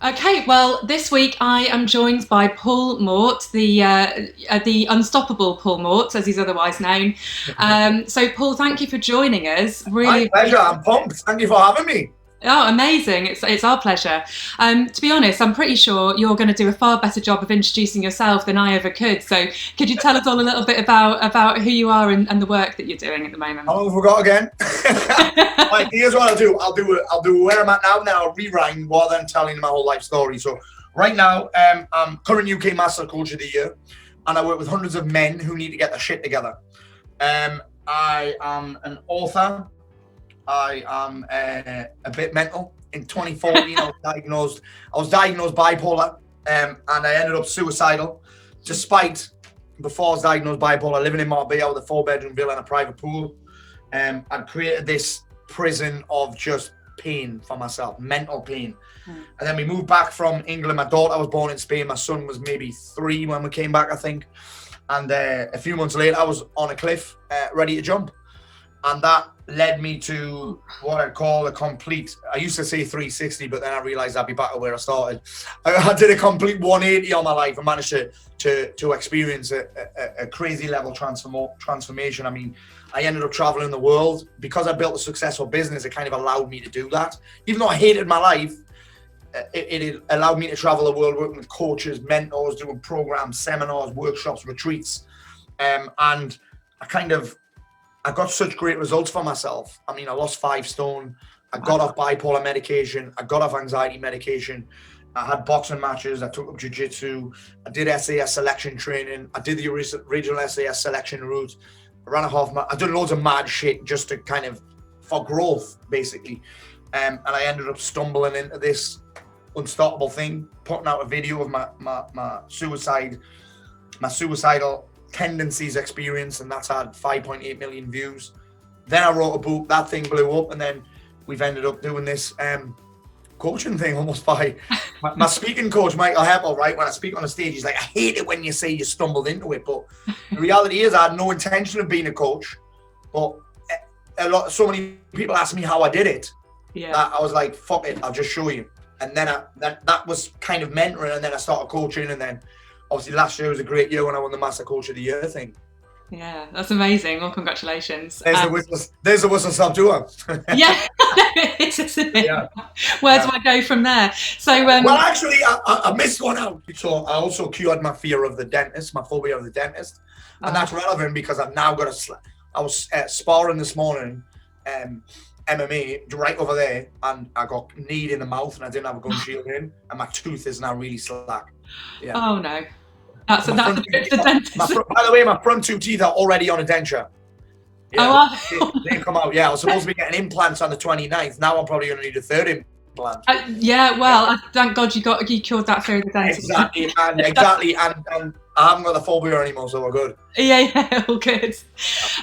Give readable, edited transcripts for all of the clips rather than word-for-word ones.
Okay, well, this week I am joined by Paul Mort, the unstoppable Paul Mort, as he's otherwise known. So, Paul, thank you for joining us. My Really, pleasure. I'm pumped. Thank you for having me. oh, amazing! It's our pleasure. To be honest, I'm pretty sure you're going to do a far better job of introducing yourself than I ever could. So, could you tell us all a little bit about who you are and the work that you're doing at the moment? How long have we got again? Right, here's what I'll do. I'll do where I'm at now. Then I'll rewind rather than telling my whole life story. So right now, I'm current UK Master Coach of the Year, and I work with hundreds of men who need to get their shit together. I am an author. I am a bit mental. In 2014, I was diagnosed bipolar, and I ended up suicidal. Despite, before I was diagnosed bipolar, living in Marbella with a 4-bedroom villa and a private pool, I'd created this prison of just pain for myself, mental pain. And then we moved back from England. My daughter was born in Spain. My son was maybe 3 when we came back, I think. And a few months later, I was on a cliff, ready to jump. And that led me to what I call a complete, I used to say 360, but then I realized I'd be back to where I started. I did a complete 180 on my life and managed to experience a crazy level transformation. I mean, I ended up traveling the world. Because I built a successful business, it kind of allowed me to do that. Even though I hated my life, it allowed me to travel the world, working with coaches, mentors, doing programs, seminars, workshops, retreats. And I got such great results for myself. I mean, I lost 5 stone. I got off bipolar medication. I got off anxiety medication. I had boxing matches. I took up jiu-jitsu. I did SAS selection training. I did the regional SAS selection route. I ran a half marathon. I did loads of mad shit just to kind of, for growth, basically. And I ended up stumbling into this unstoppable thing, putting out a video of my suicidal tendencies experience, and that's had 5.8 million views. Then I wrote a book, that thing blew up, and then we've ended up doing this coaching thing almost by my speaking coach, Michael Heppel, right? When I speak on a stage, he's like, I hate it when you say you stumbled into it, but the reality is I had no intention of being a coach, but so many people ask me how I did it. Yeah. That I was like, fuck it, I'll just show you. And then that was kind of mentoring, and then I started coaching, and then obviously last year was a great year when I won the Master Coach of the Year thing. Yeah, that's amazing. Well, congratulations. There's the whistle stop tour. Yeah, it's just a bit. Yeah. Where do I go from there? So, well, actually, I missed one out. So I also cured my fear of the dentist, my phobia of the dentist, and that's relevant because I've now got I was sparring this morning, MMA right over there, and I got kneed in the mouth, and I didn't have a gum shield in, and my tooth is now really slack. Yeah. Oh no, that's a bit for the dentist. By the way, my front 2 teeth are already on a denture. Yeah, they come out. Yeah, I was supposed to be getting implants on the 29th. Now I'm probably going to need a 3rd implant. Yeah, well, thank God you cured that fear of the dentist. Exactly, and I haven't got the phobia anymore, so we're good. Yeah, all good.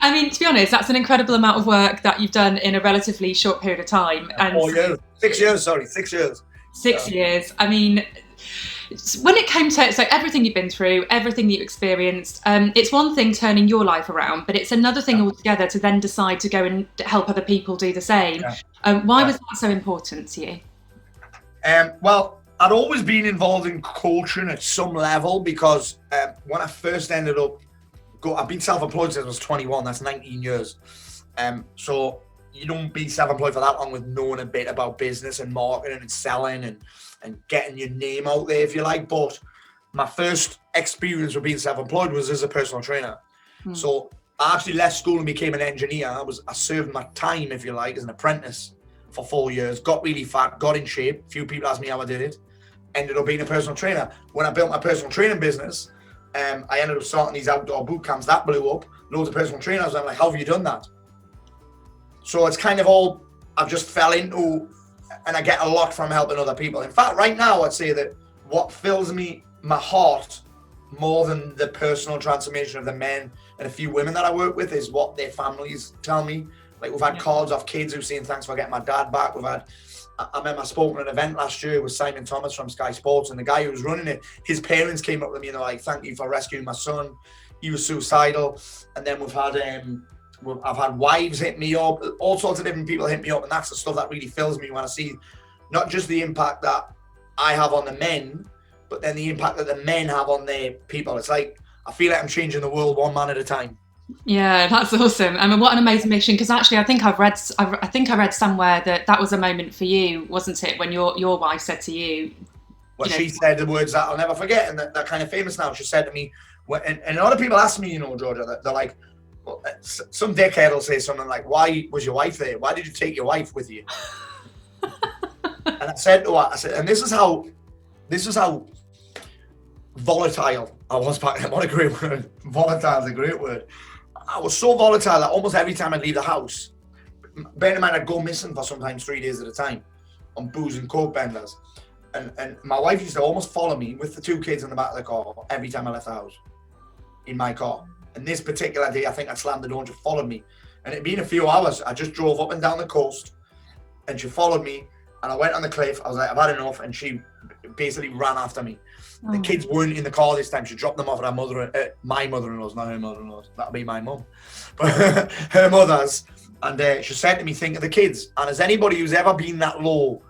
I mean, to be honest, that's an incredible amount of work that you've done in a relatively short period of time. And 4 years. 6 years, sorry, 6 years. 6 years. I mean, when it came to everything you've been through, everything that you experienced, it's one thing turning your life around, but it's another thing altogether to then decide to go and help other people do the same. Why was that so important to you? Well, I'd always been involved in coaching at some level because when I first ended up, I've been self-employed since I was 21. That's 19 years. So you don't be self-employed for that long with knowing a bit about business and marketing and selling and getting your name out there, if you like. But my first experience with being self-employed was as a personal trainer. So I actually left school and became an engineer. I served my time, if you like, as an apprentice for 4 years, got really fat, got in shape. A few people asked me how I did it. Ended up being a personal trainer. When I built my personal training business, I ended up starting these outdoor boot camps. That blew up. Loads of personal trainers. I'm like, how have you done that? So it's kind of all I've just fell into, and I get a lot from helping other people. In fact, right now, I'd say that what fills my heart more than the personal transformation of the men and a few women that I work with is what their families tell me. Like we've had cards off kids who've saying, thanks for getting my dad back. I remember I spoke at an event last year with Simon Thomas from Sky Sports, and the guy who was running it, his parents came up to me and they're like, thank you for rescuing my son. He was suicidal. And then I've had wives hit me up, all sorts of different people hit me up, and that's the stuff that really fills me when I see not just the impact that I have on the men, but then the impact that the men have on their people. It's like, I feel like I'm changing the world one man at a time. Yeah, that's awesome. I mean, what an amazing mission. Because actually, I think I read somewhere that was a moment for you, wasn't it, when your wife said to you, Well, she said the words that I'll never forget, and they're kind of famous now. She said to me, and a lot of people ask me, Georgia, they're like, well, some dickhead will say something like, "Why was your wife there? Why did you take your wife with you?" And I said to her, I said, and this is how volatile I was back then. What a great word. Volatile is a great word. I was so volatile that almost every time I'd leave the house, bear in mind I'd go missing for sometimes 3 days at a time on booze and coke benders. And my wife used to almost follow me with the 2 kids in the back of the car every time I left the house in my car. And this particular day, I think I slammed the door and she followed me. And it'd been a few hours. I just drove up and down the coast and she followed me. And I went on the cliff. I was like, I've had enough. And she basically ran after me. The kids weren't in the car this time. She dropped them off at my mother-in-law's, not her mother-in-law's. That'll be my mum. But her mother's. And she said to me, think of the kids. And as anybody who's ever been that low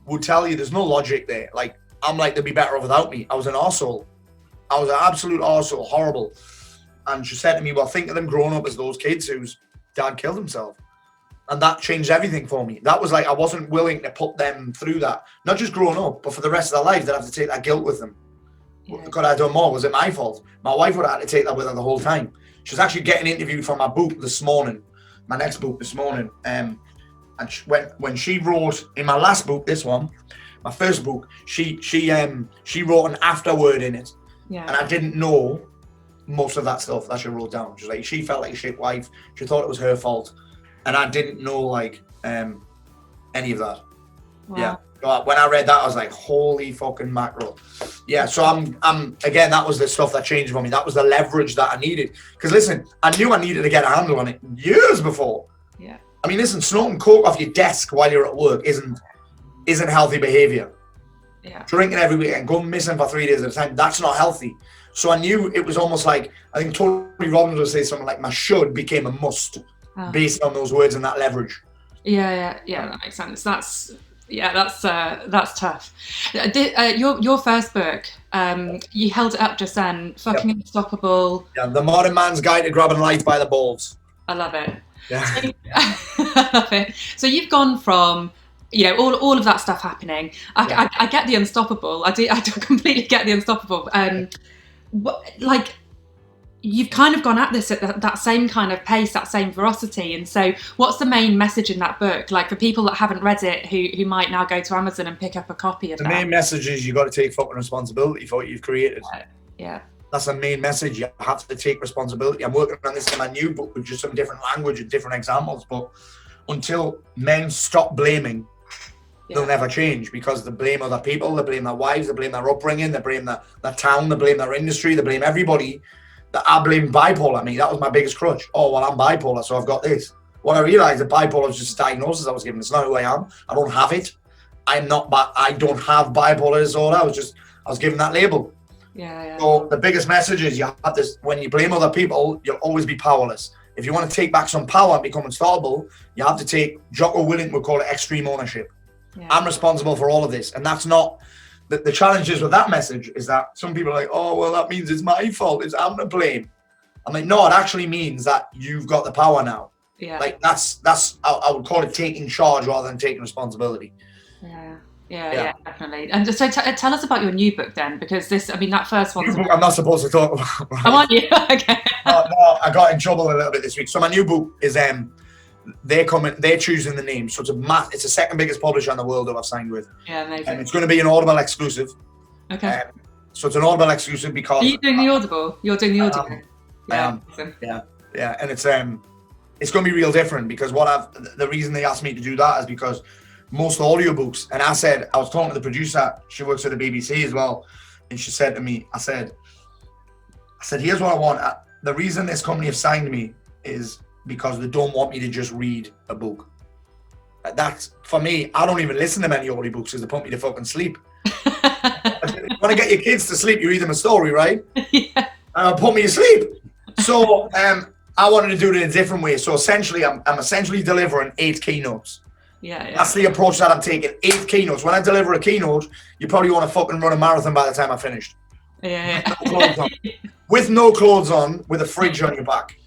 would tell you, there's no logic there. Like, I'm like, they'd be better off without me. I was an arsehole. I was an absolute arsehole, horrible. And she said to me, well, think of them growing up as those kids whose dad killed himself. And that changed everything for me. That was like, I wasn't willing to put them through that. Not just growing up, but for the rest of their lives, they'd have to take that guilt with them. Yeah. Could I have done more? Was it my fault? My wife would have had to take that with her the whole time. She was actually getting interviewed for my book this morning, my next book this morning. And when she wrote in my last book, this one, my first book, she wrote an afterword in it. Yeah. And I didn't know most of that stuff that she wrote down. She's like, she felt like a shit wife. She thought it was her fault. And I didn't know like any of that. Wow. Yeah. So when I read that, I was like, holy fucking mackerel. Yeah. So I'm again, that was the stuff that changed for me. That was the leverage that I needed. Because listen, I knew I needed to get a handle on it years before. Yeah. I mean, listen, snorting coke off your desk while you're at work isn't healthy behavior. Yeah. Drinking every weekend, going missing for 3 days at a time, that's not healthy. So I knew it was almost like, I think Tony Robbins would say something like, my should became a must based on those words and that leverage. Yeah, that makes sense. That's tough. Your first book, you held it up just then, Fucking Unstoppable. Yeah, The Modern Man's Guide to Grabbing Life by the Balls. I love it. Yeah. I love it. So you've gone from, all of that stuff happening. I get the unstoppable. I do completely get the unstoppable. You've kind of gone at this at that same kind of pace, that same ferocity. And so what's the main message in that book? Like for people that haven't read it, who might now go to Amazon and pick up a copy of that. The main message is you got to take fucking responsibility for what you've created. Yeah. That's the main message. You have to take responsibility. I'm working on this in my new book with just some different language and different examples. But until men stop blaming, they'll never change, because they blame other people, they blame their wives, they blame their upbringing, they blame their town, they blame their industry, they blame everybody. I blame bipolar. I mean, that was my biggest crutch. Oh, well, I'm bipolar, so I've got this. When I realized that bipolar was just a diagnosis I was given. It's not who I am. I don't have it. I don't have bipolar disorder. I was given that label. Yeah. So the biggest message is you have this: when you blame other people, you'll always be powerless. If you want to take back some power and become unstoppable, you have to take, Jocko Willink would call it extreme ownership. Yeah. I'm responsible for all of this. And that's not, the challenge is with that message is that some people are like, oh, well, that means it's my fault. I'm to blame. I'm like, no, it actually means that you've got the power now. Yeah. Like that's I would call it taking charge rather than taking responsibility. Yeah, definitely. And so tell us about your new book then, because that first one. I'm not supposed to talk about. Right? Oh, aren't you? Okay. No, I got in trouble a little bit this week. So my new book is they're choosing the name. So it's the second biggest publisher in the world that I've signed with. Yeah, amazing. And it's going to be an Audible exclusive. Okay. So it's an Audible exclusive because. Are you doing the Audible? You're doing the audio. I am. Awesome. Yeah, and it's going to be real different because the reason they asked me to do that is because most audiobooks, and I was talking to the producer, she works at the BBC as well, and she said to me, I said, here's what I want. The reason this company have signed me is because they don't want me to just read a book. That's, for me, I don't even listen to many audiobooks because they put me to fucking sleep. You want to get your kids to sleep, you read them a story, right? Yeah. Put me to sleep. So I wanted to do it in a different way. So essentially, I'm essentially delivering 8 keynotes. Yeah. That's the approach that I'm taking. 8 keynotes. When I deliver a keynote, you probably want to fucking run a marathon by the time I finished. Yeah. With no clothes on, with a fridge on your back.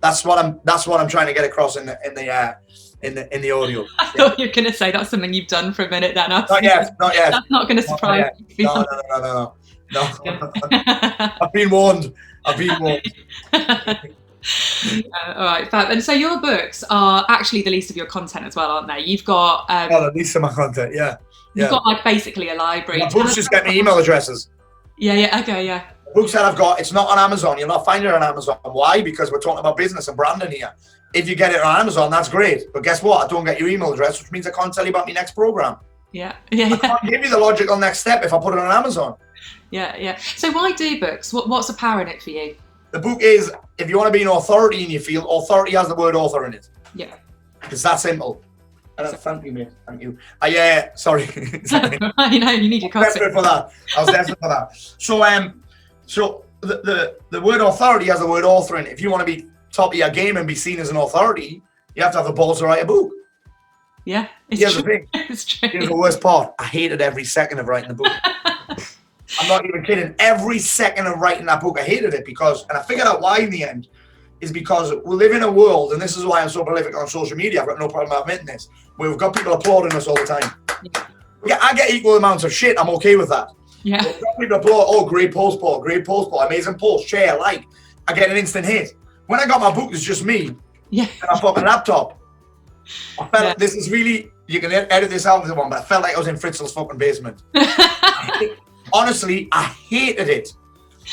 That's what I'm trying to get across in the audio. I thought you were going to say that's something you've done for a minute. Then not yet. That's not going to surprise you. No. I've been warned. All right, fab. And so your books are actually the least of your content as well, aren't they? You've got the least of my content. Yeah. You've got like basically a library. My books just get me email addresses. Yeah. Okay. Yeah. The books that I've got, it's not on Amazon. You'll not find it on Amazon. Why? Because we're talking about business and branding here. If you get it on Amazon, that's great. But guess what? I don't get your email address, which means I can't tell you about my next program. Yeah. I can't give you the logical next step if I put it on Amazon. Yeah. So why do books? What's the power in it for you? The book is, if you want to be an authority in your field, authority has the word author in it. Yeah. It's that simple. Thank you, mate. Thank you. Yeah, sorry. You know, you need your content. Desperate for that. I was desperate for that. So the word authority has the word author in it. If you want to be top of your game and be seen as an authority, you have to have the balls to write a book. Yeah, Here's the thing. It's true. Here's the worst part. I hated every second of writing the book. I'm not even kidding. Every second of writing that book, I hated it and I figured out why in the end, is because we live in a world, and this is why I'm so prolific on social media, I've got no problem admitting this, where we've got people applauding us all the time. Yeah, I get equal amounts of shit. I'm okay with that. Yeah. We've got people applaud, oh, great post, Paul, amazing post, share, like. I get an instant hit. When I got my book, it's just me. Yeah. And I fucking laptop. I felt like this is really, you can edit this out if you want, but I felt like I was in Fritzl's fucking basement. Honestly, I hated it.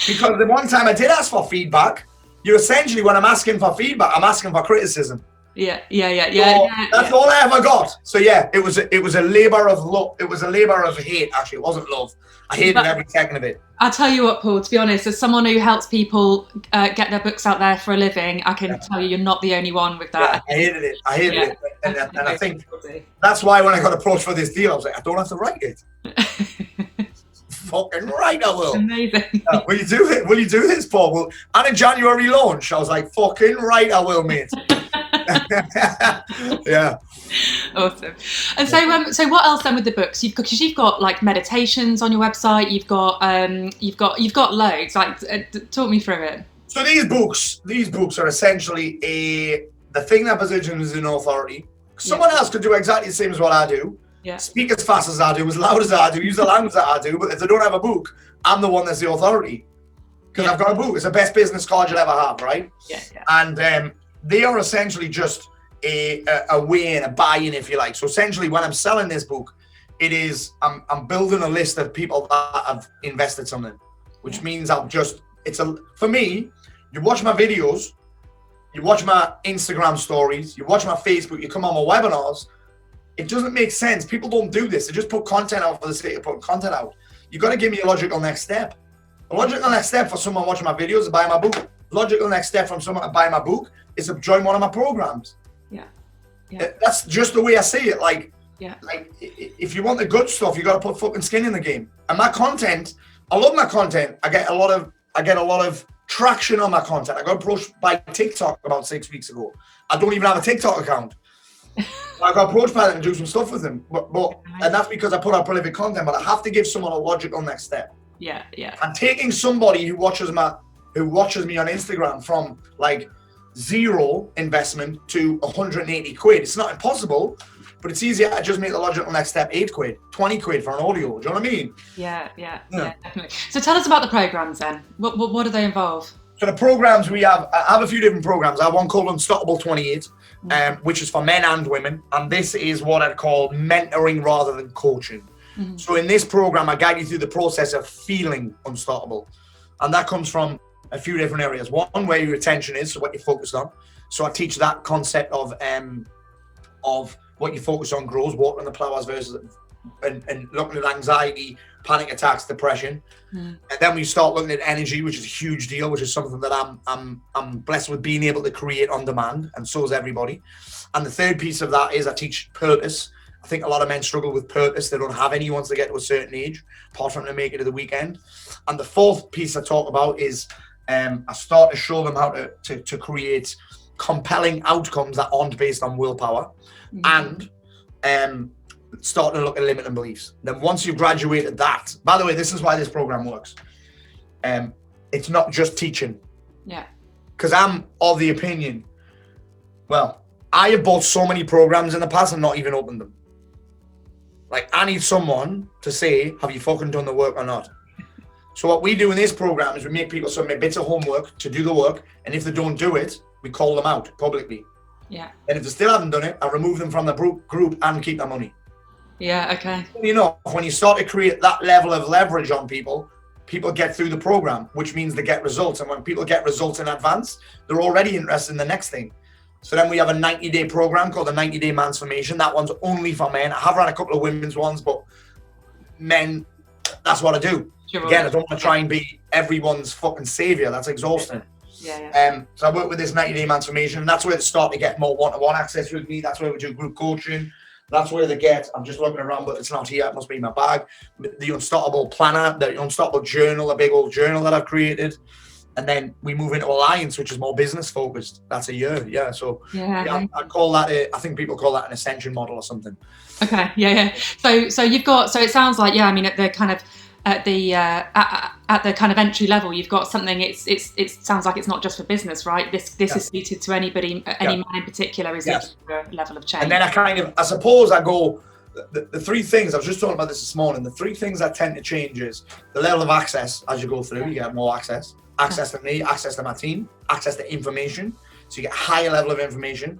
Because the one time I did ask for feedback, you're essentially, when I'm asking for feedback, I'm asking for criticism. Yeah. So that's all I ever got. So yeah, it was a labor of love. It was a labor of hate. Actually, it wasn't love. I hated every second of it. I'll tell you what, Paul. To be honest, as someone who helps people get their books out there for a living, I can tell you, you're not the only one with that. Yeah, I hated it, and I think that's why when I got approached for this deal, I was like, I don't have to write it. Fucking right, I will. Amazing. Will you do it? Will you do this, Paul? Well, and in January launch, I was like, fucking right, I will, mate. Yeah. Awesome. And so what else then with the books? Because you've got like meditations on your website. You've got loads. Like, talk me through it. So these books are essentially the thing that positions an authority. Someone else could do exactly the same as what I do. Yeah. Speak as fast as I do, as loud as I do, use the language that I do. But if they don't have a book, I'm the one that's the authority. Because I've got a book. It's the best business card you'll ever have, right? Yeah. And they are essentially just a way in, a buy-in, if you like. So essentially, when I'm selling this book, it is I'm building a list of people that have invested something, which means for me, you watch my videos, you watch my Instagram stories, you watch my Facebook, you come on my webinars. It doesn't make sense. People don't do this. They just put content out for the sake of putting content out. You've got to give me a logical next step. A logical next step for someone watching my videos is to buy my book. Logical next step from someone to buy my book is to join one of my programs. Yeah. That's just the way I see it. Like if you want the good stuff, you got to put fucking skin in the game. And my content, I love my content. I get a lot of traction on my content. I got approached by TikTok about 6 weeks ago. I don't even have a TikTok account. I got approached by them to do some stuff with them, and that's because I put out prolific content. But I have to give someone a logical next step. Yeah. And taking somebody who watches me on Instagram from like 0 investment to 180 quid. It's not impossible, but it's easier to just make the logical next step 8 quid, 20 quid for an audio. Do you know what I mean? Yeah, definitely. So tell us about the programs then. What do they involve? So the programs I have a few different programs. I have one called Unstoppable 28, which is for men and women. And this is what I'd call mentoring rather than coaching. Mm-hmm. So in this program, I guide you through the process of feeling unstoppable. And that comes from a few different areas. One, where your attention is, so what you're focused on. So I teach that concept of what you focus on grows, water in the flowers versus and looking at anxiety, panic attacks, depression. And then we start looking at energy, which is a huge deal, which is something that I'm blessed with being able to create on demand, and so is everybody. And the third piece of that is I teach purpose. I think a lot of men struggle with purpose. They don't have any once they get to a certain age, apart from to make it to the weekend. And the fourth piece I talk about is I start to show them how to create compelling outcomes that aren't based on willpower. And starting to look at limiting beliefs. Then once you've graduated that, by the way, this is why this program works. It's not just teaching. Yeah. Because I'm of the opinion, well, I have bought so many programs in the past and not even opened them. Like, I need someone to say, have you fucking done the work or not? So what we do in this program is we make people submit bits of homework to do the work. And if they don't do it, we call them out publicly. Yeah. And if they still haven't done it, I remove them from the group and keep their money. Yeah, okay. You know, when you start to create that level of leverage on people, people get through the program, which means they get results. And when people get results in advance, they're already interested in the next thing. So then we have a 90-day program called the 90-Day Mansformation. That one's only for men. I have run a couple of women's ones, but men, that's what I do. Sure. Again, I don't want to try and be everyone's fucking savior. That's exhausting. Yeah. So I work with this 90-Day Mansformation, and that's where they start to get more one-to-one access with me. That's where we do group coaching. That's where they get, I'm just looking around, but it's not here. It must be in my bag. The Unstoppable Planner, the Unstoppable Journal, a big old journal that I've created. And then we move into Alliance, which is more business focused. That's a year. Yeah. So I call that, I think people call that an ascension model or something. Okay. Yeah. So you've got, so it sounds like, I mean, at the kind of, at the kind of entry level, you've got something. It sounds like it's not just for business, right? This is suited to anybody. Any man in particular is looking for a level of change. And then I suppose I go. The three things I was just talking about this morning. The three things that tend to change is the level of access as you go through. You get more access to me, access to my team, access to information. So you get a higher level of information,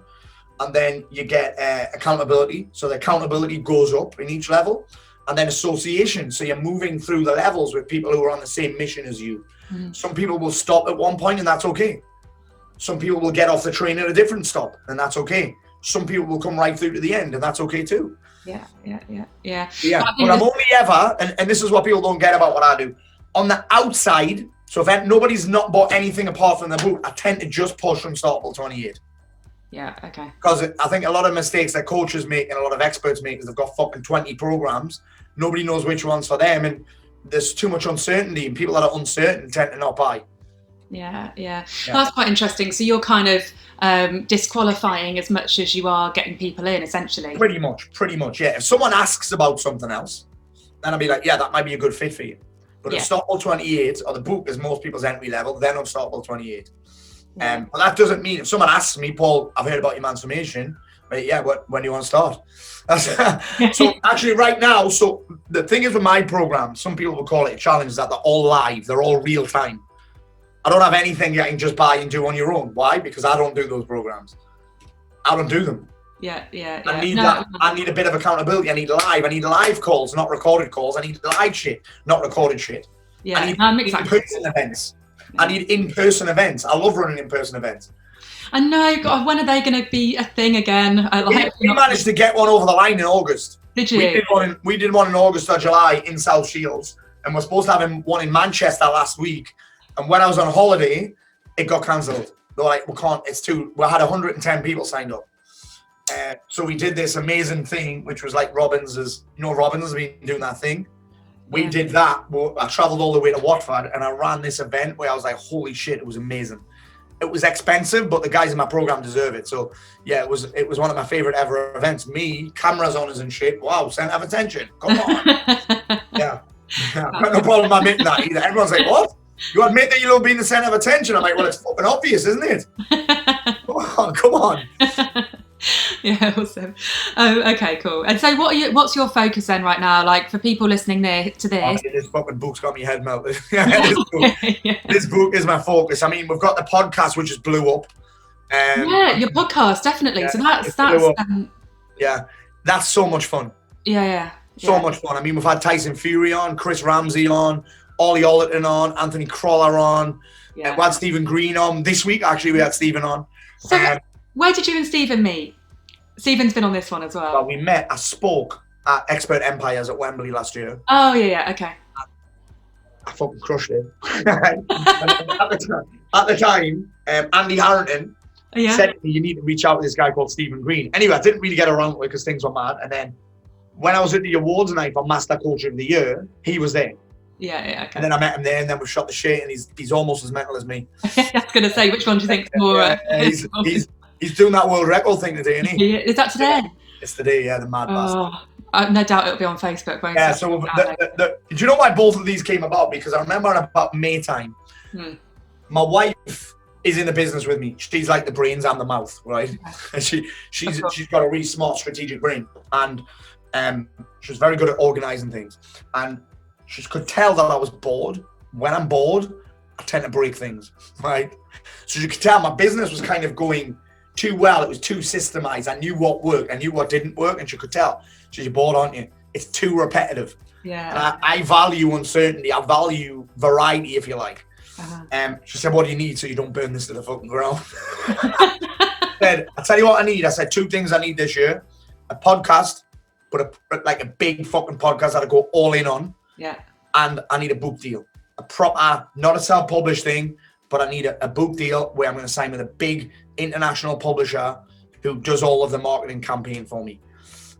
and then you get accountability. So the accountability goes up in each level. And then association. So you're moving through the levels with people who are on the same mission as you. Some people will stop at one point and that's okay. Some people will get off the train at a different stop and that's okay. Some people will come right through to the end and that's okay too. Yeah. But I'm only ever, and this is what people don't get about what I do, on the outside. So if nobody's not bought anything apart from the book, I tend to just push Unstoppable 28. Yeah, okay. Because I think a lot of mistakes that coaches make and a lot of experts make is they've got fucking 20 programs. Nobody knows which one's for them, and there's too much uncertainty, and people that are uncertain tend to not buy. Yeah. That's quite interesting. So you're kind of disqualifying as much as you are getting people in, essentially. Pretty much, yeah. If someone asks about something else, then I'll be like, yeah, that might be a good fit for you. But Unstoppable 28, or the book is most people's entry level, then Unstoppable 28. But that doesn't mean if someone asks me, Paul, I've heard about your Mansformation, but when do you want to start? So actually right now, so the thing is with my program, some people will call it a challenge, that they're all live, they're all real time. I don't have anything you can just buy and do on your own. Why? Because I don't do those programs. I don't do them. Yeah. I need a bit of accountability. I need live calls, not recorded calls. I need live shit, not recorded shit. Yeah, I need in-person events. I need in-person events. I love running in-person events. I know. God, when are they going to be a thing again? We managed to get one over the line in August. Did you? We did one in August or July in South Shields, and we're supposed to have one in Manchester last week. And when I was on holiday, it got cancelled. They're like, we can't. We had 110 people signed up. So we did this amazing thing, which was like Robbins has been doing that thing. We did that. I traveled all the way to Watford and I ran this event where I was like, holy shit, it was amazing. It was expensive, but the guys in my program deserve it. So yeah, it was one of my favorite ever events. Me, cameras on us and shit. Wow, center of attention. Come on. yeah. I've got no problem admitting that either. Everyone's like, what? You admit that you love being the center of attention? I'm like, well, it's fucking obvious, isn't it? Come on. Yeah, awesome. Okay, cool. And so what's your focus then right now? Like for people listening to this? This fucking book's got me head melted. This book is my focus. I mean, we've got the podcast, which just blew up. Your podcast, definitely. Yeah, so that's so much fun. Yeah. So much fun. I mean, we've had Tyson Fury on, Chris Ramsey on, Ollie Ollerton on, Anthony Crawler on. We had Stephen Green on. This week, actually, we had Stephen on. So where did you and Stephen meet? Stephen's been on this one as well. Well, we met. I spoke at Expert Empires at Wembley last year. Oh, yeah, okay. I fucking crushed it. At the time, Andy Harrington said to me, you need to reach out to this guy called Stephen Green. Anyway, I didn't really get around to it because things were mad. And then when I was at the awards night for Master Coach of the Year, he was there. Yeah, okay. And then I met him there, and then we shot the shit, and he's almost as mental as me. I was going to say, which one do you think is more... He's doing that world record thing today, isn't he? Is that today? It's today, yeah, the mad bastard. No doubt it'll be on Facebook. Won't Yeah, it? so do you know why both of these came about? Because I remember in about May time, my wife is in the business with me. She's like the brains and the mouth, right? And she's got a really smart strategic brain, and she's very good at organizing things. And she could tell that I was bored. When I'm bored, I tend to break things, right? So you could tell my business was kind of going too well. It was too systemized. I knew what worked. I knew what didn't work. And she could tell. She said, "You're bored, aren't you? It's too repetitive." Yeah. And I value uncertainty. I value variety, if you like. She said, "What do you need so you don't burn this to the fucking ground?" I said, "I'll tell you what I need." I said, 2 things I need this year. A podcast, but like a big fucking podcast that I go all in on. Yeah. And I need a book deal. A proper, not a self-published thing, but I need a book deal where I'm going to sign with a big international publisher who does all of the marketing campaign for me.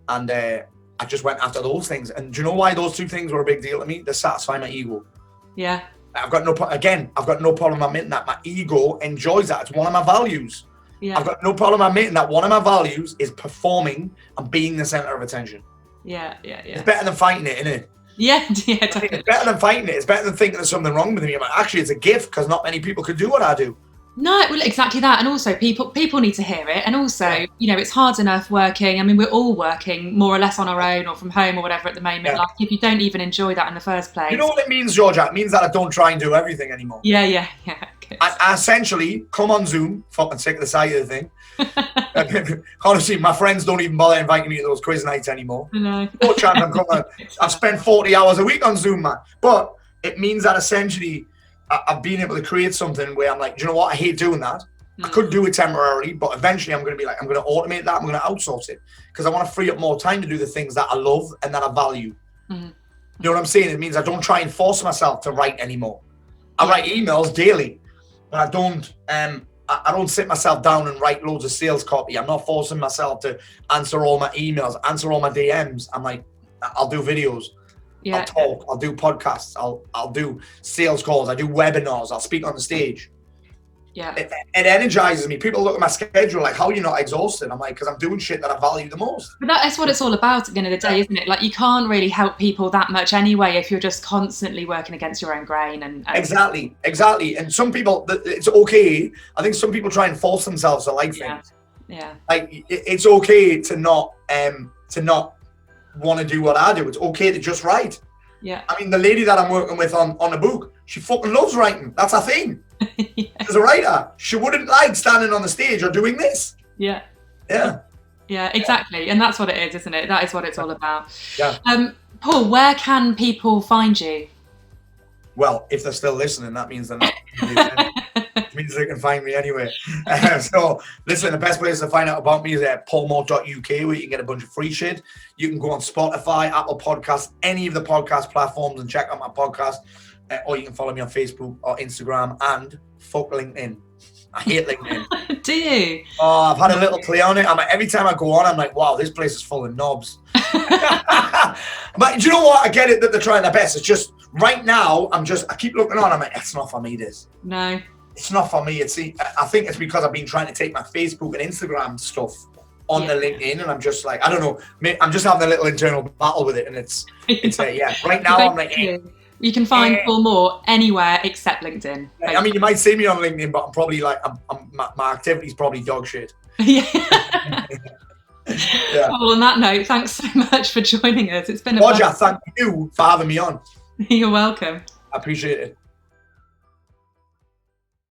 And I just went after those things. And do you know why those 2 things were a big deal to me? They satisfy my ego. Yeah. I've got no problem admitting that. My ego enjoys that. It's one of my values. Yeah. I've got no problem admitting that one of my values is performing and being the center of attention. Yeah. It's better than fighting it, isn't it? Yeah, definitely. It's better than fighting it. It's better than thinking there's something wrong with me. I'm like, actually, it's a gift because not many people could do what I do. No, well, exactly that. And also people need to hear it. And also, it's hard enough working. I mean, we're all working more or less on our own or from home or whatever at the moment. Yeah. Like, if you don't even enjoy that in the first place. You know what it means, Georgia? It means that I don't try and do everything anymore. Yeah. Good. I essentially come on Zoom, fucking sick of the sight of the thing. Honestly, my friends don't even bother inviting me to those quiz nights anymore. No. No chance I'm coming. I've spent 40 hours a week on Zoom, man. But it means that essentially I've been able to create something where I'm like, do you know what? I hate doing that. I could do it temporarily, but eventually I'm going to be like, I'm going to automate that. I'm going to outsource it because I want to free up more time to do the things that I love and that I value. You know what I'm saying? It means I don't try and force myself to write anymore. I write emails daily, but I don't sit myself down and write loads of sales copy. I'm not forcing myself to answer all my emails, answer all my DMs. I'm like, I'll do videos. I'll talk. I'll do podcasts. I'll do sales calls. I do webinars. I'll speak on the stage. Yeah. It energizes me. People look at my schedule like, how are you not exhausted? I'm like, because I'm doing shit that I value the most. But that's what it's all about at the end of the day, isn't it? Like, you can't really help people that much anyway if you're just constantly working against your own grain. And Exactly. And some people, it's okay. I think some people try and force themselves to like things. Yeah. Like, it's okay to not want to do what I do. It's okay to just write. Yeah. I mean, the lady that I'm working with on a book, she fucking loves writing. That's her thing. As a writer, she wouldn't like standing on the stage or doing this. Yeah, exactly. And that's what it is, isn't it? That is what it's all about. Yeah. Paul, where can people find you? Well, if they're still listening, that means they're not. It means they can find me anyway. So, listen, the best place to find out about me is at paulmort.uk, where you can get a bunch of free shit. You can go on Spotify, Apple Podcasts, any of the podcast platforms and check out my podcast. Or you can follow me on Facebook or Instagram and fuck LinkedIn. I hate LinkedIn. Do you? Oh, I've had a little play on it. Every time I go on, I'm like, wow, this place is full of knobs. But do you know what? I get it that they're trying their best. It's just right now, I keep looking on. I'm like, it's not for me, this. No. It's not for me. I think it's because I've been trying to take my Facebook and Instagram stuff on the LinkedIn, and I'm just like, I don't know. I'm just having a little internal battle with it, and it's right now I'm like, you can find Paul Mort anywhere except LinkedIn. I mean, you might see me on LinkedIn, but I'm probably like, my activity's probably dog shit. Yeah. Well, on that note, thanks so much for joining us. It's been a Roger, thank you for having me on. You're welcome. I appreciate it.